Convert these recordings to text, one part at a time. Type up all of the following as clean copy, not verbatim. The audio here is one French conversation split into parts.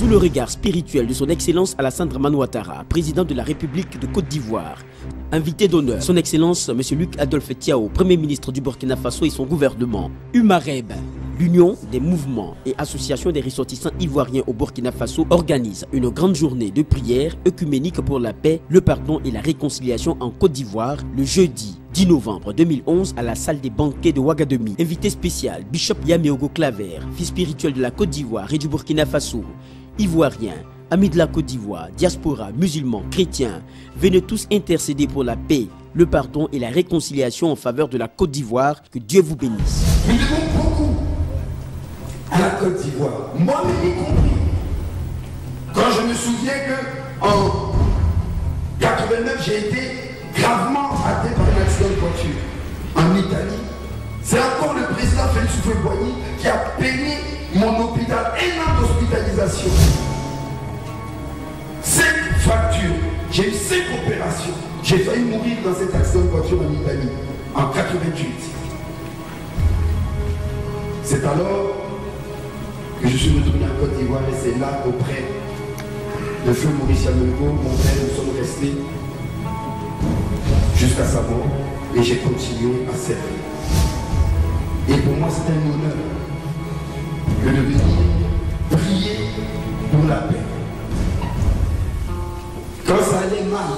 Sous le regard spirituel de son Excellence Alassane Dramane Ouattara, président de la République de Côte d'Ivoire, invité d'honneur, son Excellence M. Luc Adolphe Thiaw, Premier ministre du Burkina Faso et son gouvernement, UMAREB, l'Union des mouvements et associations des ressortissants ivoiriens au Burkina Faso, organise une grande journée de prière œcuménique pour la paix, le pardon et la réconciliation en Côte d'Ivoire le jeudi 10 novembre 2011 à la salle des banquets de Ouagadougou. Invité spécial, Bishop Yameogo Claver, fils spirituel de la Côte d'Ivoire et du Burkina Faso, Ivoiriens, amis de la Côte d'Ivoire, diaspora, musulmans, chrétiens, venez tous intercéder pour la paix, le pardon et la réconciliation en faveur de la Côte d'Ivoire. Que Dieu vous bénisse. Nous devons beaucoup à la Côte d'Ivoire, moi-même y compris. Quand je me souviens qu'en 89, j'ai été gravement atteint par un accident de voiture en Italie, c'est encore le président Félix Houphouët-Boigny qui a payé mon hôpital, 1 an d'hospitalisation. 5 fractures, j'ai eu 5 opérations. J'ai failli mourir dans cet accident de voiture en Italie, en 88. C'est alors que je suis retourné en Côte d'Ivoire et c'est là, auprès de feu Maurice Yameogo, mon père, nous sommes restés jusqu'à sa mort et j'ai continué à servir. Et pour moi, c'est un honneur que de venir prier pour la paix. Quand ça allait mal,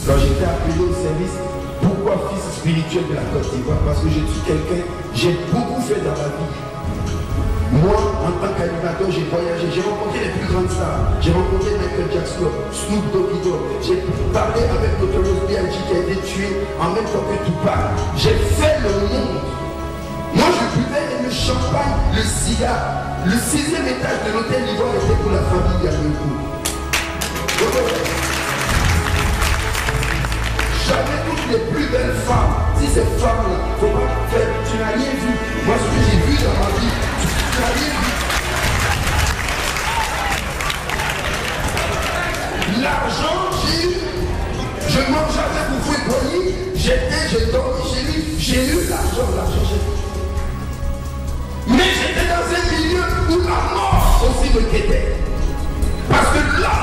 quand j'étais appelé au service, pourquoi fils spirituel de la Côte d'Ivoire? Parce que je suis quelqu'un, j'ai beaucoup fait dans la vie. Moi, en tant qu'animateur, j'ai voyagé, j'ai rencontré les plus grandes stars. J'ai rencontré Michael Jackson, Snoop Doggy Dogg. J'ai parlé avec Notorious B.I.G. qui a été tué en même temps que Tupac. J'ai fait le monde. Moi, je buvais le champagne, le cigare. Le 6e étage de l'hôtel Ivoire était pour la famille Yameogo. J'avais toutes les plus belles femmes. Si ces femmes-là, faut pas faire, tu n'as rien vu. Moi, ce que j'ai vu dans ma vie, tu n'as rien vu. L'argent, j'ai eu. Je mangeais avec Houphouët-Boigny, j'ai dormi chez lui, j'ai eu l'argent, j'ai eu. Mais j'étais dans un milieu où la mort aussi me guettait. Parce que là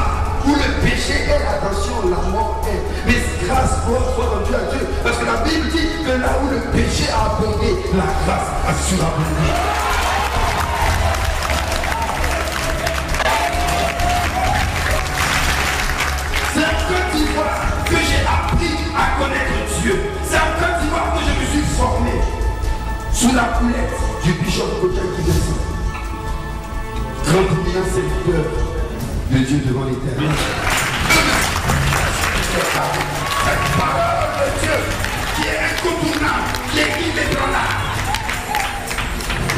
où le péché est, attention, la mort est. Mais grâce soit rendue à Dieu. Parce que la Bible dit que là où le péché a abondé, la grâce a surabondé. C'est en Côte d'Ivoire que j'ai appris à connaître Dieu. C'est en Côte d'Ivoire que je me suis formé. Sous la coulette du bishop Kotiak qui descend. 30 millions serviteurs de Dieu devant l'éternel. Cette parole de Dieu qui est incontournable, qui est inébranlable.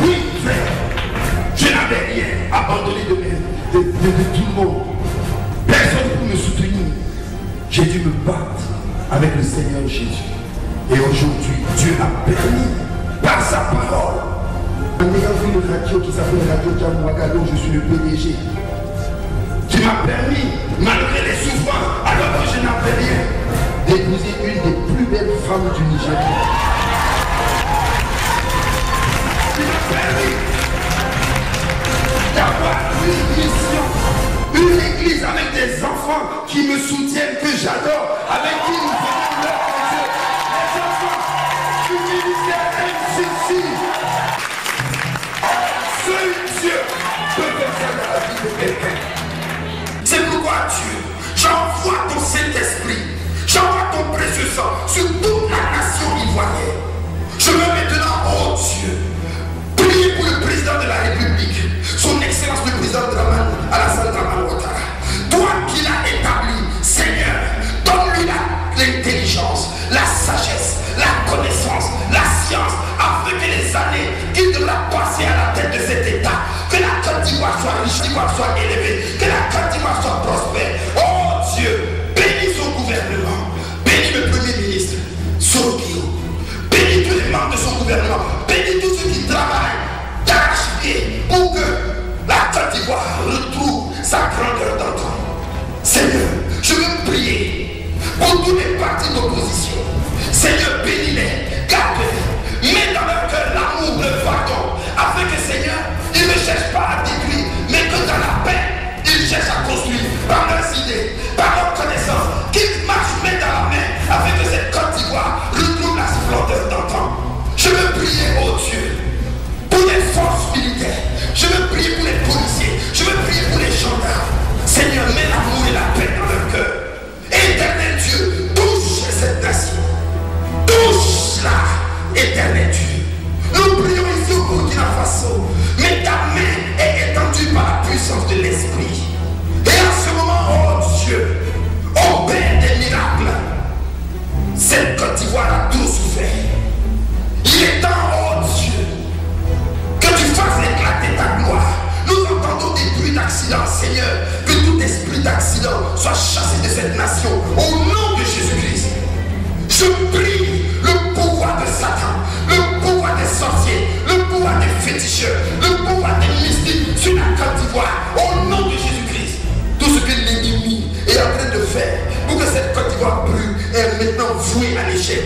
Oui, frère, je n'avais rien abandonné de tout le monde. Personne pour me soutenir. J'ai dû me battre avec le Seigneur Jésus. Et aujourd'hui, Dieu a permis, par sa parole, en ayant vu une radio qui s'appelle Radio Ouagadougou, je suis le PDG. Tu m'as permis, malgré les souffrances, alors que je n'avais rien, d'épouser une des plus belles femmes du Nigeria. Tu m'as permis d'avoir une mission, une église avec des enfants qui me soutiennent, que j'adore, avec qui nous faisons l'œuvre de Dieu. Les enfants du ministère MCC. Seul Dieu peut faire ça dans la vie de quelqu'un. C'est pourquoi Dieu, j'envoie ton Saint-Esprit, j'envoie ton précieux sang sur toute la nation ivoirienne. Je veux maintenant, oh Dieu, prier pour le président de la République, son Excellence le président Alassane Dramane Ouattara. Toi qui l'as établi, Seigneur, donne-lui l'intelligence, la sagesse, la connaissance, la science, afin que les années qu'il devra passer à la tête de cet État, que la Côte d'Ivoire soit riche, soit élevée, que la Côte d'Ivoire soit prospère. Oh Dieu, bénis son gouvernement, bénis le Premier ministre, Sorokio, bénis tous les membres de son gouvernement, bénis tous ceux qui travaillent d'arrache-pied pour que la Côte d'Ivoire retrouve sa grandeur d'antan. Seigneur, je veux prier pour tous les partis d'opposition. Seigneur, bénis-les, garde-les, mets dans leur cœur l'amour, le pardon, afin que Seigneur, ils ne cherchent pas à détruire, mais que dans la paix, Cette Côte d'Ivoire a trop souffert. Il est temps, oh Dieu, que tu fasses éclater ta gloire. Nous entendons des bruits d'accident, Seigneur. Que tout esprit d'accident soit chassé de cette nation. Au nom de Jésus-Christ. Je prie le pouvoir de Satan, le pouvoir des sorciers, le pouvoir des féticheurs, le pouvoir des mystiques sur la Côte d'Ivoire. Au nom de Jésus-Christ. Tout ce que l'ennemi est en train de faire pour que cette Côte d'Ivoire brûle est maintenant vouée à l'échec.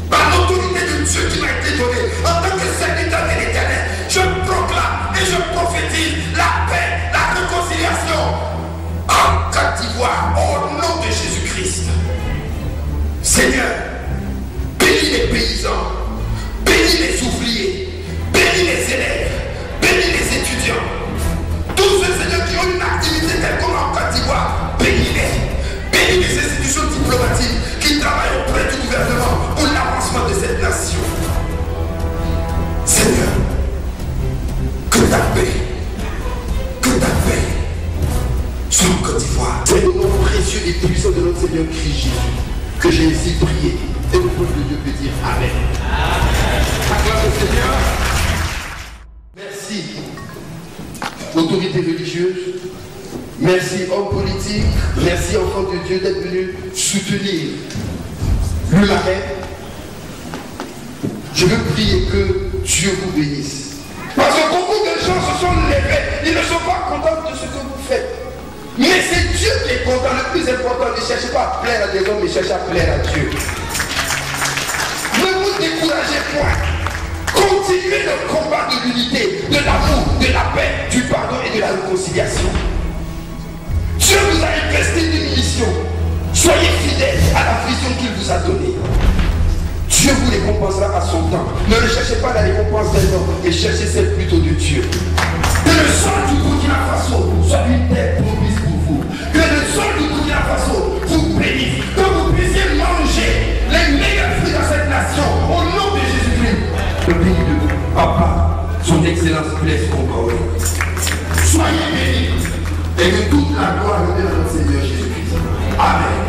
Par l'autorité de Dieu qui m'a été donnée en tant que serviteur de l'Éternel, je proclame et je prophétise la paix, la réconciliation en Côte d'Ivoire au nom de Jésus-Christ. Seigneur, bénis les paysans, bénis les ouvriers, bénis les élèves, bénis les étudiants. Tous ceux, Seigneur, qui ont une activité telle comme en Côte d'Ivoire, bénis-les. Bénis les institutions diplomatiques qui travaillent auprès du gouvernement pour l'avancement de cette nation. Seigneur, que ta paix soit en Côte d'Ivoire. C'est au nom précieux et puissant de notre Seigneur Christ Jésus que j'ai ainsi prié. Et le peuple de Dieu peut dire Amen. Acclame le Seigneur. Merci, autorité religieuse. Merci, hommes politiques. Merci, enfants de Dieu, d'être venus soutenir l'UMAREB. Je veux prier que Dieu vous bénisse. Parce que beaucoup de gens se sont levés. Ils ne sont pas contents de ce que vous faites. Mais c'est Dieu qui est content. Le plus important, ne cherchez pas à plaire à des hommes, mais cherchez à plaire à Dieu. Ne vous découragez point. Continuez le combat de l'unité, de l'amour, de la paix, du pardon et de la réconciliation. Dieu vous a investi d'une mission. Soyez fidèles à la vision qu'il vous a donnée. Dieu vous récompensera à son temps. Ne recherchez pas la récompense des hommes, mais cherchez celle plutôt de Dieu. Que le sol du Burkina Faso soit une terre promise pour vous. Que le sol du Burkina Faso vous bénisse. Que vous puissiez manger les meilleurs fruits dans cette nation. Au nom de Jésus-Christ. Le pays de Papa, son Excellence Blaise Compaoré. Soyez bénis. Et que toute la gloire revienne à notre Seigneur Jésus-Christ. Amen.